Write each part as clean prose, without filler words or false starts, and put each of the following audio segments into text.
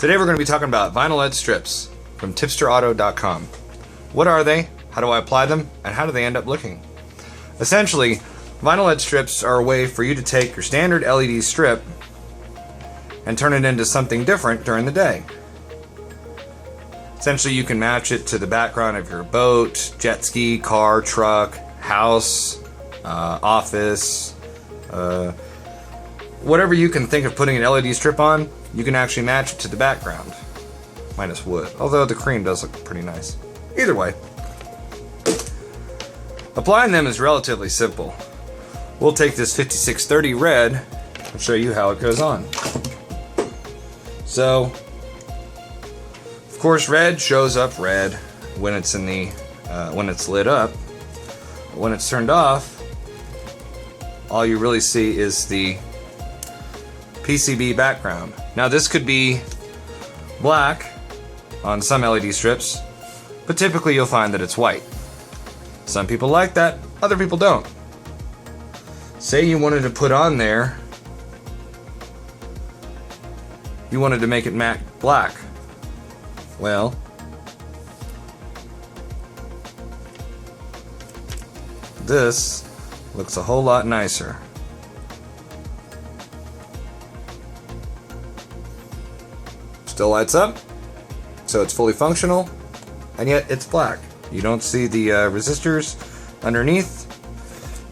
Today we're going to be talking about VinyLED strips from tipsterauto.com. What are they? How do I apply them? And how do they end up looking? Essentially, VinyLED strips are a way for you to take your standard LED strip and turn it into something different during the day. Essentially, you can match it to the background of your boat, jet ski, car, truck, house, office, whatever you can think of putting an LED strip on, you can actually match it to the background. Minus wood, although the cream does look pretty nice. Either way, applying them is relatively simple. We'll take this 5630 red and show you how it goes on. So, of course, red shows up red when it's in the when it's lit up. But when it's turned off, all you really see is the PCB background. Now this could be black on some LED strips, but typically you'll find that it's white. Some people like that, other people don't. Say you wanted to put on there, you wanted to make it matte black. Well, this looks a whole lot nicer. Still lights up, so it's fully functional, and yet it's black. You don't see the resistors underneath.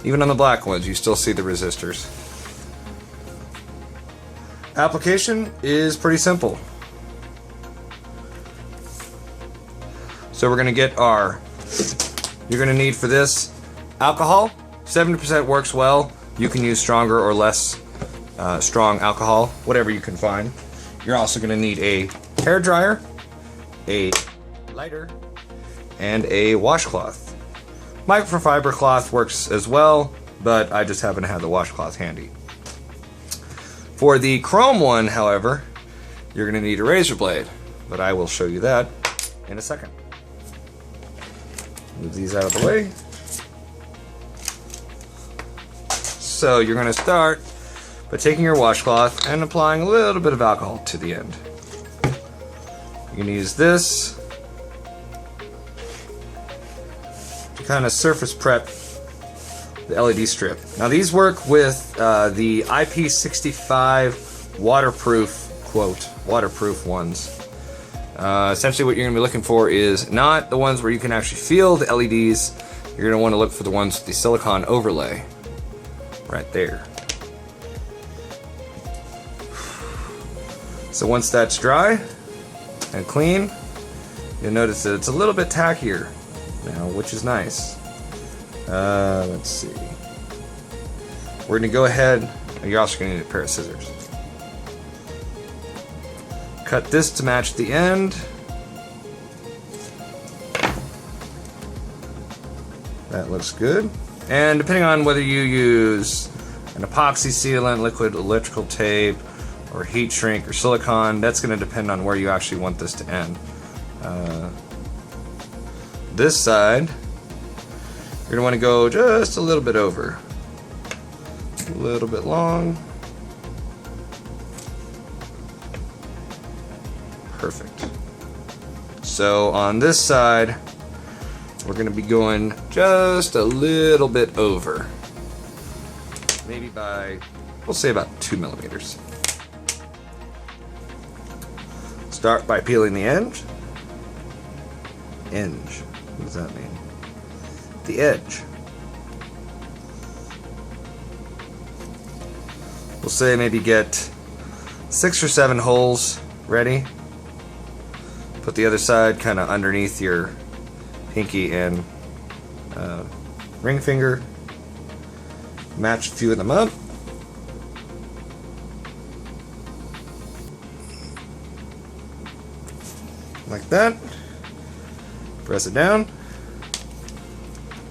Even on the black ones, you still see the resistors. Application is pretty simple. So we're gonna get you're gonna need for this alcohol. 70% works well. You can use stronger or less strong alcohol, whatever you can find. You're also gonna need a hair dryer, a lighter, and a washcloth. Microfiber cloth works as well, but I just happen to have the washcloth handy. For the chrome one, however, you're gonna need a razor blade, but I will show you that in a second. Move these out of the way. So you're going to start by taking your washcloth and applying a little bit of alcohol to the end. You can use this to kind of surface prep the LED strip. Now these work with the IP65 waterproof ones. Essentially what you're going to be looking for is not the ones where you can actually feel the LEDs. You're going to want to look for the ones with the silicone overlay. Right there. So once that's dry and clean, you'll notice that it's a little bit tackier now, which is nice. Let's see. We're going to go ahead, and you're also going to need a pair of scissors. Cut this to match the end. That looks good. And depending on whether you use an epoxy sealant, liquid electrical tape, or heat shrink, or silicone, that's going to depend on where you actually want this to end. This side, you're going to want to go just a little bit over. A little bit long. Perfect. So on this side, we're going to be going just a little bit over. Maybe by, we'll say about 2 millimeters. Start by peeling the edge. What does that mean? The edge. We'll say maybe get 6 or 7 holes ready. Put the other side kind of underneath your pinky and ring finger. Match a few of them up. Like that. Press it down.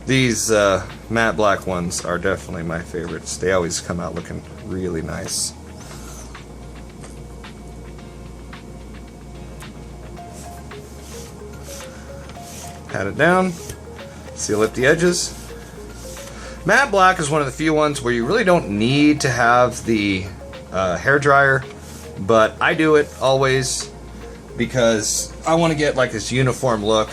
These matte black ones are definitely my favorites. They always come out looking really nice. Pat it down, seal up the edges. Matte black is one of the few ones where you really don't need to have the hair dryer, but I do it always because I want to get like this uniform look,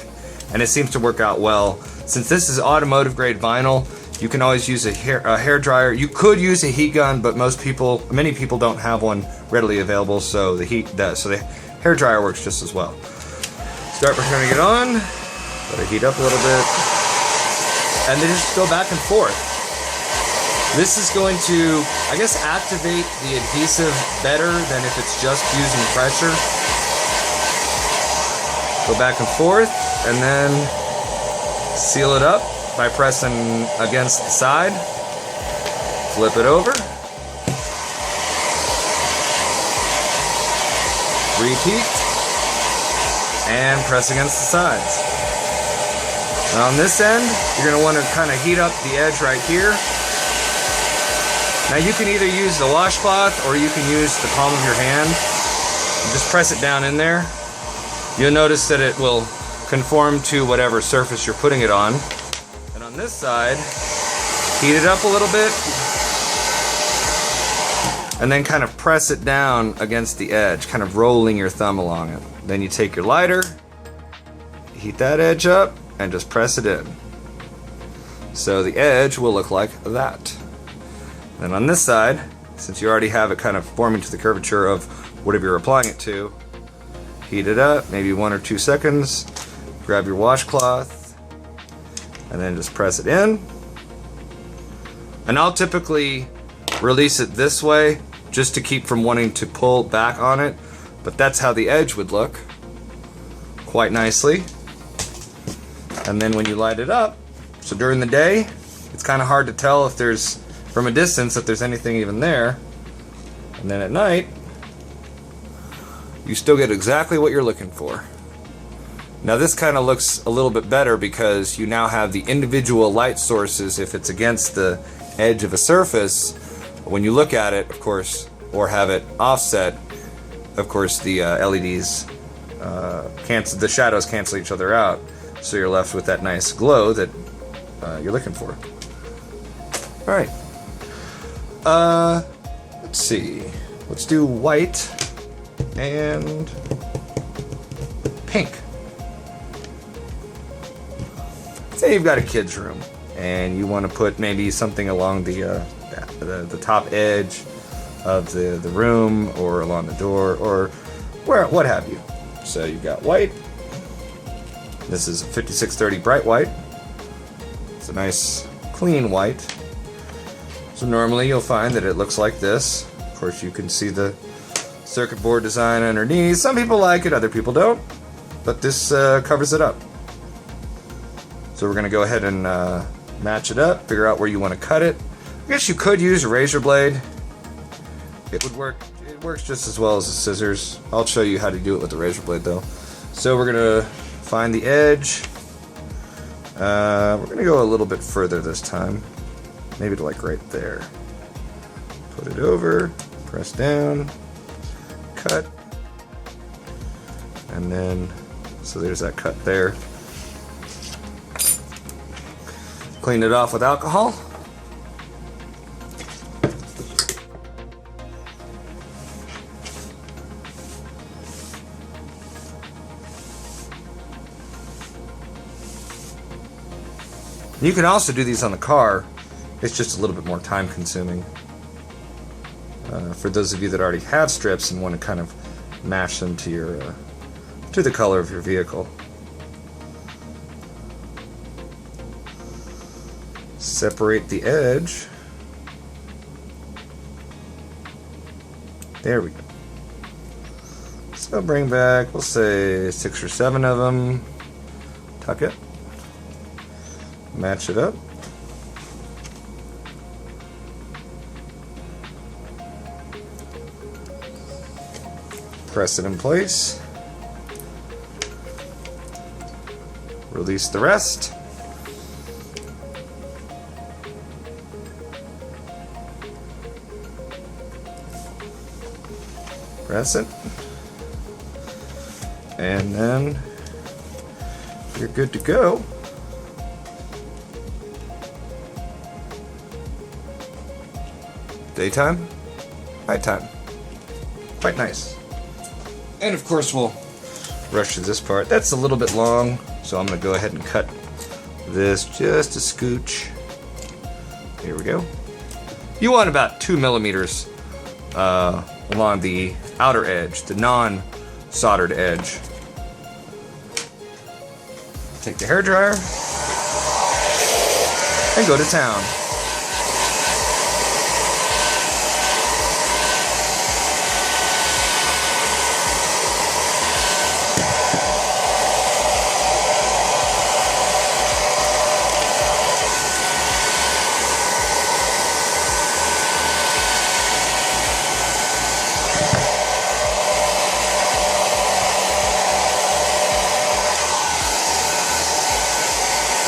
and it seems to work out well. Since this is automotive grade vinyl, you can always use a hair dryer. You could use a heat gun, but many people don't have one readily available, so the hair dryer works just as well. Start by turning it on, let it heat up a little bit, and then just go back and forth. This is going to, I guess, activate the adhesive better than if it's just using pressure. Go back and forth, and then seal it up by pressing against the side. Flip it over. Repeat. And press against the sides. And on this end, you're going to want to kind of heat up the edge right here. Now you can either use the washcloth or you can use the palm of your hand. Just press it down in there. You'll notice that it will conform to whatever surface you're putting it on. And on this side, heat it up a little bit. And then kind of press it down against the edge, kind of rolling your thumb along it. Then you take your lighter, heat that edge up, and just press it in. So the edge will look like that. Then on this side, since you already have it kind of forming to the curvature of whatever you're applying it to, heat it up, maybe 1 or 2 seconds, grab your washcloth, and then just press it in. And I'll typically release it this way, just to keep from wanting to pull back on it, but that's how the edge would look, quite nicely. And then when you light it up, so during the day, it's kind of hard to tell if there's, from a distance, if there's anything even there. And then at night, you still get exactly what you're looking for. Now this kind of looks a little bit better because you now have the individual light sources if it's against the edge of a surface. When you look at it, of course, or have it offset, of course the LEDs the shadows cancel each other out, so you're left with that nice glow that you're looking for. Alright, let's see, let's do white and pink. Say you've got a kid's room and you want to put maybe something along the top edge of the room, or along the door, or what have you. So you've got white. This is 5630 bright white. It's a nice clean white. So normally you'll find that it looks like this. Of course you can see the circuit board design underneath. Some people like it, other people don't, but this covers it up. So we're going to go ahead and match it up, figure out where you want to cut it. I guess you could use a razor blade. It would work. It works just as well as the scissors. I'll show you how to do it with the razor blade though. So we're going to find the edge. We're going to go a little bit further this time. Maybe to like right there. Put it over, press down, cut, and then, so there's that cut there. Clean it off with alcohol. You can also do these on the car. It's just a little bit more time consuming. For those of you that already have strips and want to kind of match them to your to the color of your vehicle. Separate the edge. There we go. So bring back, we'll say 6 or 7 of them. Tuck it. Match it up. Press it in place. Release the rest. Press it. And then you're good to go. Daytime, nighttime. Quite nice. And of course we'll rush through this part. That's a little bit long, so I'm gonna go ahead and cut this just a scooch. Here we go. You want about 2 millimeters along the outer edge, the non-soldered edge. Take the hairdryer and go to town.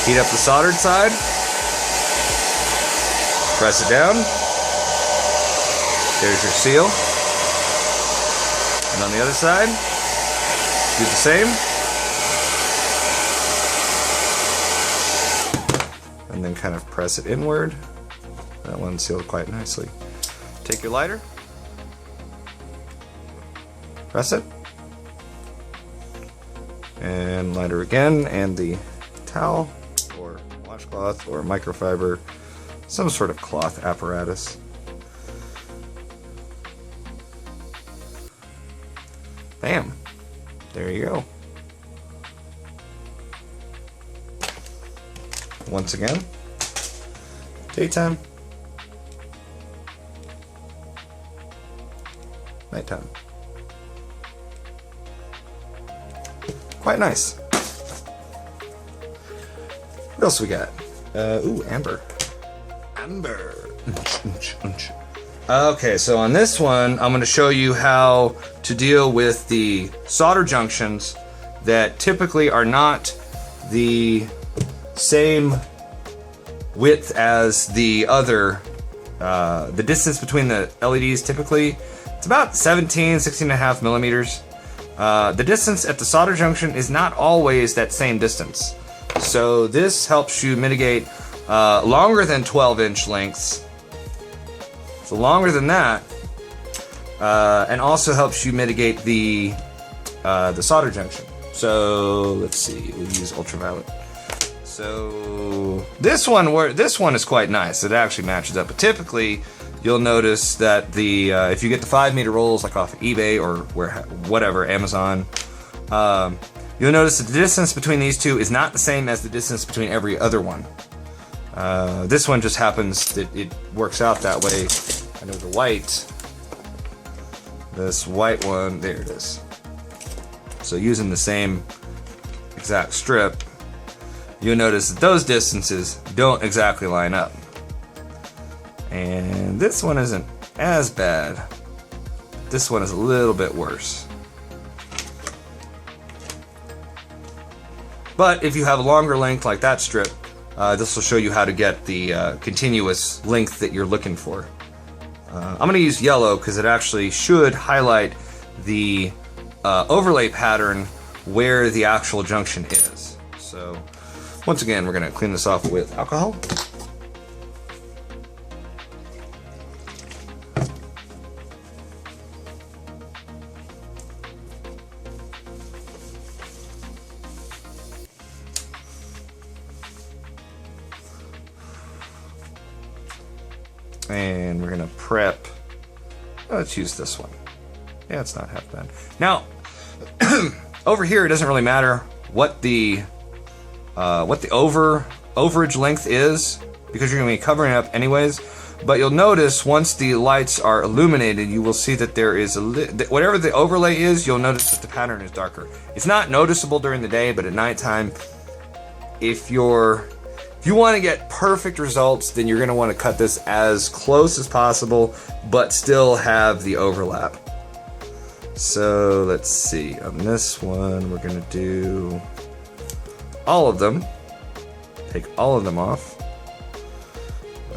Heat up the soldered side, press it down, there's your seal, and on the other side, do the same, and then kind of press it inward. That one sealed quite nicely. Take your lighter, press it, and lighter again, and the towel, washcloth or microfiber, some sort of cloth apparatus. Bam! There you go. Once again, daytime, nighttime. Quite nice. What else we got? Ooh, amber. Amber. Okay, so on this one, I'm going to show you how to deal with the solder junctions that typically are not the same width as the other. The distance between the LEDs typically, it's about 16.5 millimeters. The distance at the solder junction is not always that same distance. So this helps you mitigate longer than 12-inch lengths. So longer than that, and also helps you mitigate the solder junction. So let's see, we'll use ultraviolet. So this one is quite nice. It actually matches up. But typically, you'll notice that the if you get the 5-meter rolls like off eBay or whatever, Amazon. You'll notice that the distance between these two is not the same as the distance between every other one. This one just happens that it works out that way. I know this white one, there it is. So using the same exact strip, you'll notice that those distances don't exactly line up. And this one isn't as bad. This one is a little bit worse. But if you have a longer length like that strip, this will show you how to get the continuous length that you're looking for. I'm going to use yellow because it actually should highlight the overlay pattern where the actual junction is. So once again, we're going to clean this off with alcohol. And we're gonna prep. Let's use this one. Yeah, it's not half bad. Now, over here, it doesn't really matter what the overage length is because you're gonna be covering it up anyways. But you'll notice once the lights are illuminated, you will see that there is whatever the overlay is. You'll notice that the pattern is darker. It's not noticeable during the day, but at nighttime, if you want to get perfect results, then you're going to want to cut this as close as possible, but still have the overlap. So let's see, on this one, we're going to do all of them. Take all of them off.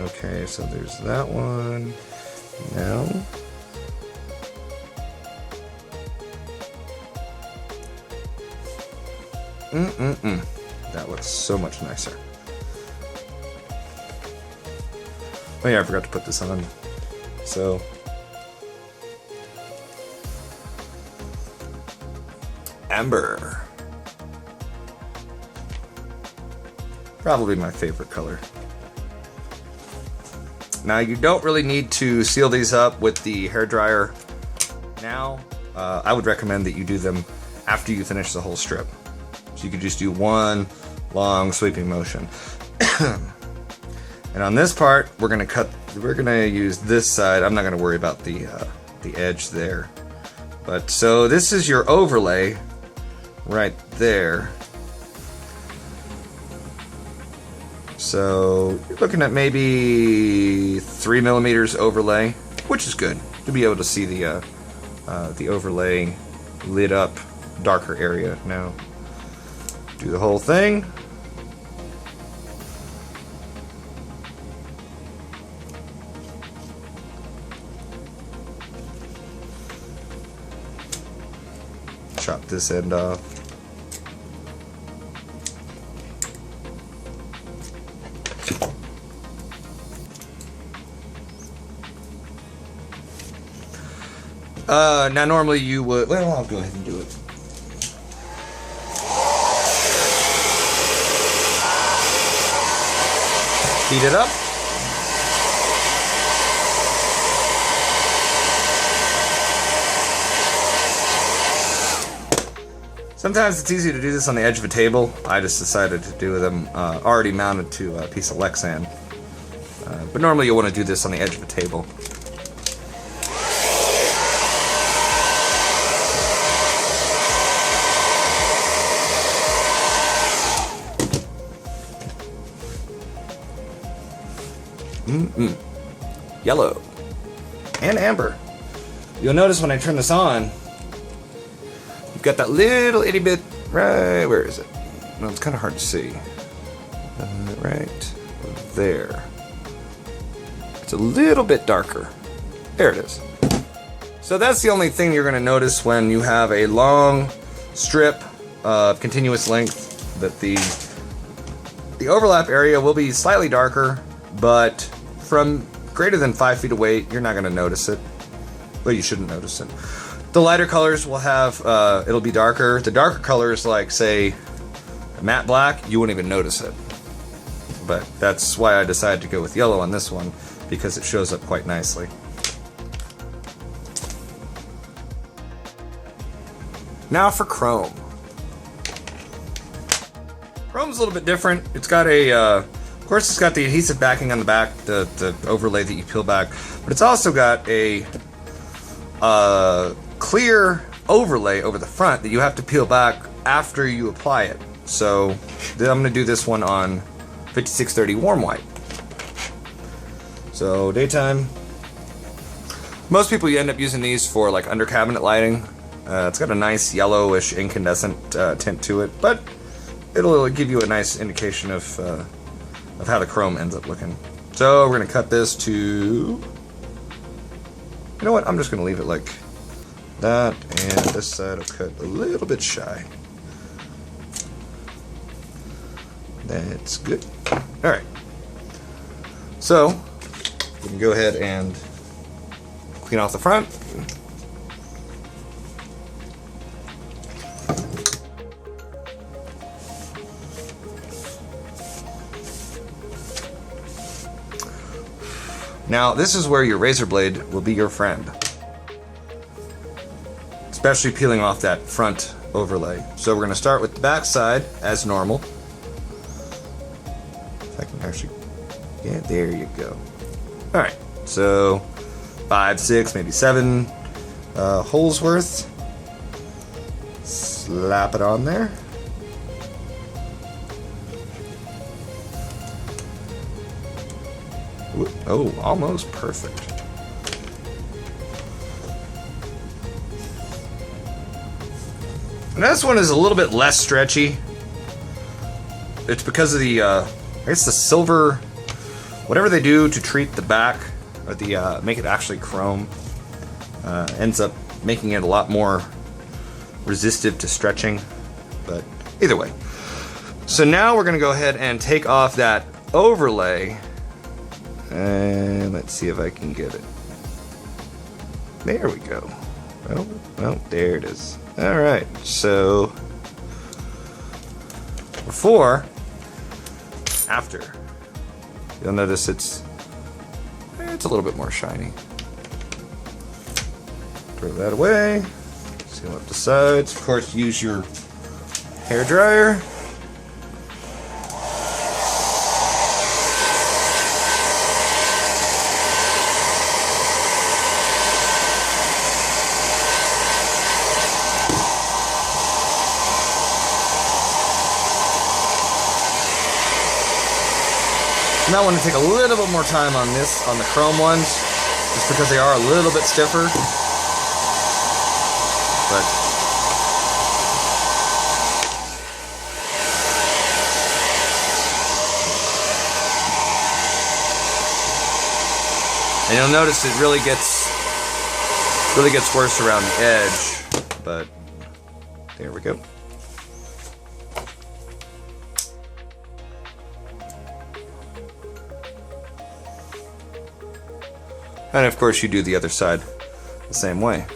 Okay, so there's that one. Now, that looks so much nicer. Oh yeah, I forgot to put this on. So, Amber. Probably my favorite color. Now you don't really need to seal these up with the hairdryer now. I would recommend that you do them after you finish the whole strip. So you could just do one long sweeping motion. And on this part, we're gonna use this side. I'm not gonna worry about the edge there. But so this is your overlay right there. So you're looking at maybe 3 millimeters overlay, which is good to be able to see the overlay lit up darker area. Now do the whole thing. Chop this end off. Now normally you would, well, I'll go ahead and do it. Heat it up. Sometimes it's easy to do this on the edge of a table. I just decided to do them already mounted to a piece of Lexan. But normally you'll want to do this on the edge of a table. Yellow and amber. You'll notice when I turn this on, you've got that little itty bit right, where is it? No, it's kind of hard to see. Right there. It's a little bit darker. There it is. So that's the only thing you're going to notice when you have a long strip of continuous length, that the overlap area will be slightly darker, but from greater than 5 feet away, you're not going to notice it. Well, you shouldn't notice it. The lighter colors will have, it'll be darker. The darker colors, like, say, matte black, you won't even notice it. But that's why I decided to go with yellow on this one, because it shows up quite nicely. Now for chrome. Chrome's a little bit different. It's got a, of course it's got the adhesive backing on the back, the overlay that you peel back, but it's also got a clear overlay over the front that you have to peel back after you apply it. So I'm going to do this one on 5630 warm white. So daytime. Most people, you end up using these for like under cabinet lighting. It's got a nice yellowish incandescent tint to it, but it'll give you a nice indication of how the chrome ends up looking. So we're going to cut this to, you know what, I'm just going to leave it like that, and this side will cut a little bit shy. That's good. Alright. So, we can go ahead and clean off the front. Now, this is where your razor blade will be your friend, especially peeling off that front overlay. So we're going to start with the back side as normal. If I can actually, yeah, there you go. All right, so 5, 6, maybe 7 holes worth. Slap it on there. Oh, almost perfect. And this one is a little bit less stretchy. It's because of the, I guess the silver, whatever they do to treat the back, or the, make it actually chrome, ends up making it a lot more resistive to stretching. But either way. So now we're going to go ahead and take off that overlay. And let's see if I can get it. There we go. Well, there it is. All right, so before, after, you'll notice it's a little bit more shiny. Throw that away. Seal up the sides. Of course, use your hair dryer. You might want to take a little bit more time on this, on the chrome ones, just because they are a little bit stiffer. But and you'll notice it really gets worse around the edge. But there we go. And of course you do the other side the same way.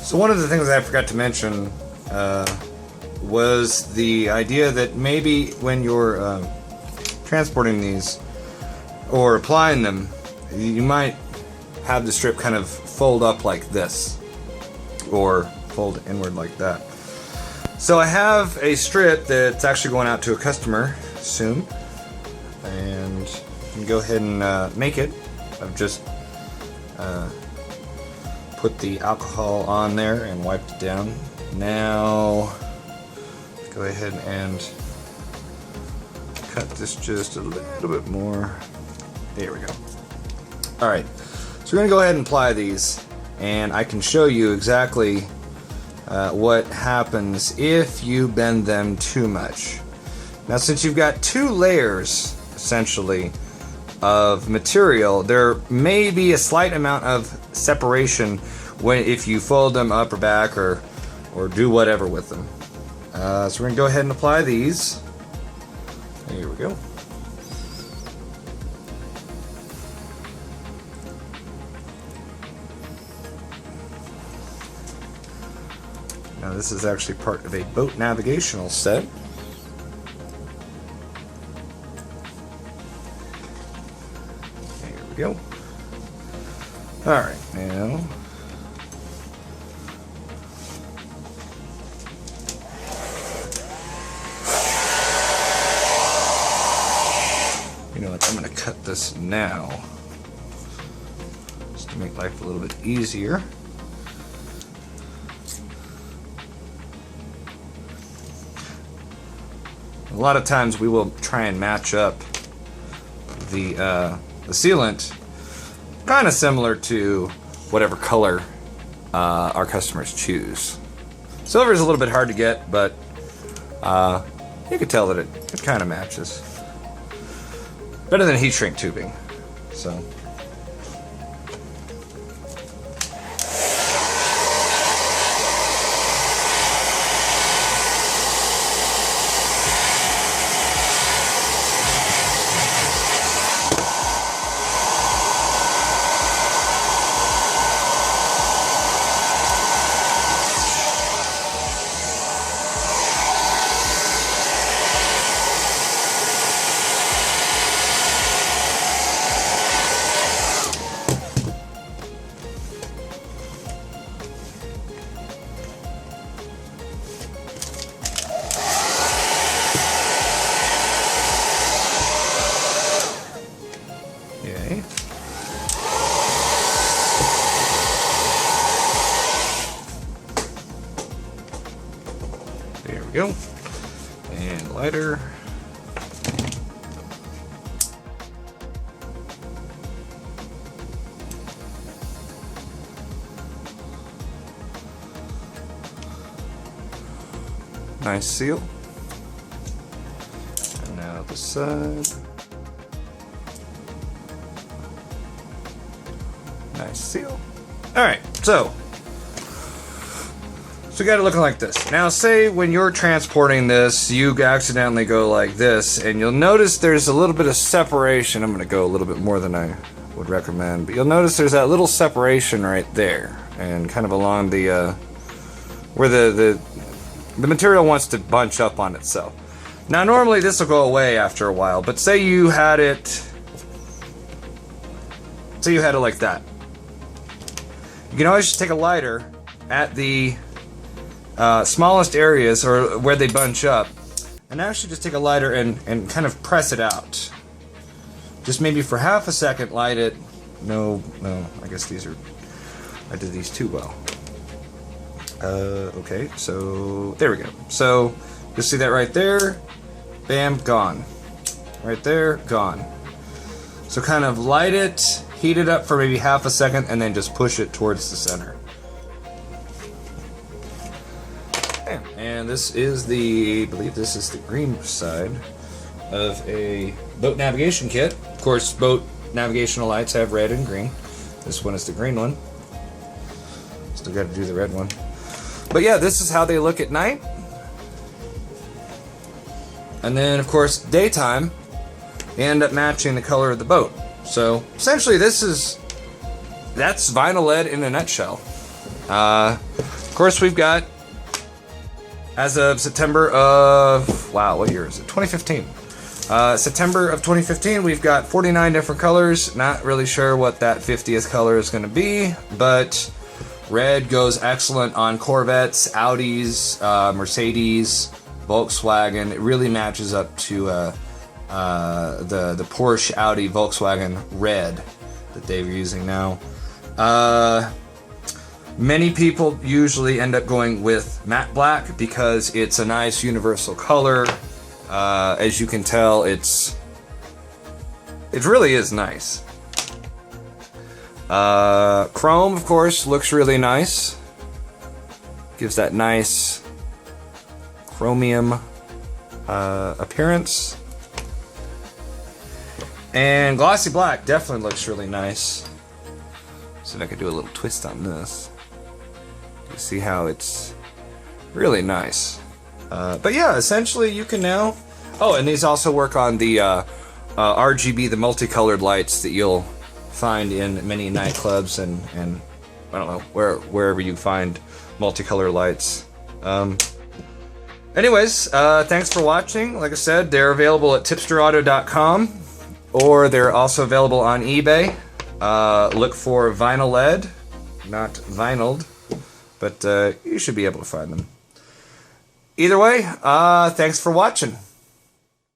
So one of the things I forgot to mention was the idea that maybe when you're transporting these or applying them, you might have the strip kind of fold up like this, or fold inward like that. So I have a strip that's actually going out to a customer soon, and you can go ahead and make it. I've just put the alcohol on there and wiped it down. Now go ahead and cut this just a little bit more. There we go. Alright, so we're going to go ahead and apply these, and I can show you exactly what happens if you bend them too much. Now, since you've got two layers essentially of material, there may be a slight amount of separation if you fold them up or back or do whatever with them. So we're going to go ahead and apply these. Here we go. Now this is actually part of a boat navigational set. There we go. Alright, now you know what, I'm going to cut this now just to make life a little bit easier. A lot of times we will try and match up the sealant kind of similar to whatever color our customers choose. Silver is a little bit hard to get, but you can tell that it kind of matches. Better than heat shrink tubing. So. Okay. There we go. And lighter. Nice seal. And now the side. Nice seal. Alright, so So we got it looking like this. Now say when you're transporting this, you accidentally go like this, and you'll notice there's a little bit of separation. I'm going to go a little bit more than I would recommend, but you'll notice there's that little separation right there, and kind of along the where the material wants to bunch up on itself. Now normally this will go away after a while, but say you had it like that. You can always just take a lighter at the smallest areas, or where they bunch up, and actually just take a lighter and kind of press it out. Just maybe for half a second, light it. No, I guess I did these too well. Okay, so there we go. So you'll see that right there. Bam, gone. Right there, gone. So kind of light it, heat it up for maybe half a second, and then just push it towards the center. Bam. And this is I believe this is the green side of a boat navigation kit. Of course, boat navigational lights have red and green. This one is the green one. Still got to do the red one. But yeah, this is how they look at night. And then, of course, daytime, they end up matching the color of the boat. So essentially, that's VinyLED in a nutshell. Of course, we've got, as of September of, wow, what year is it? 2015. September of 2015, we've got 49 different colors. Not really sure what that 50th color is going to be, but red goes excellent on Corvettes, Audis, Mercedes, Volkswagen. It really matches up to the Porsche, Audi, Volkswagen red that they're using now. Many people usually end up going with matte black because it's a nice universal color. As you can tell, it really is nice. Chrome, of course, looks really nice. Gives that nice chromium appearance. And glossy black definitely looks really nice. See if I could do a little twist on this. You see how it's really nice. But yeah, essentially you can now... Oh, and these also work on the RGB, the multicolored lights that you'll find in many nightclubs and I don't know, wherever you find multicolor lights. Anyways, thanks for watching. Like I said, they're available at tipsterauto.com, or they're also available on eBay. Look for VinyLED, not vinyled, but you should be able to find them. Either way, thanks for watching.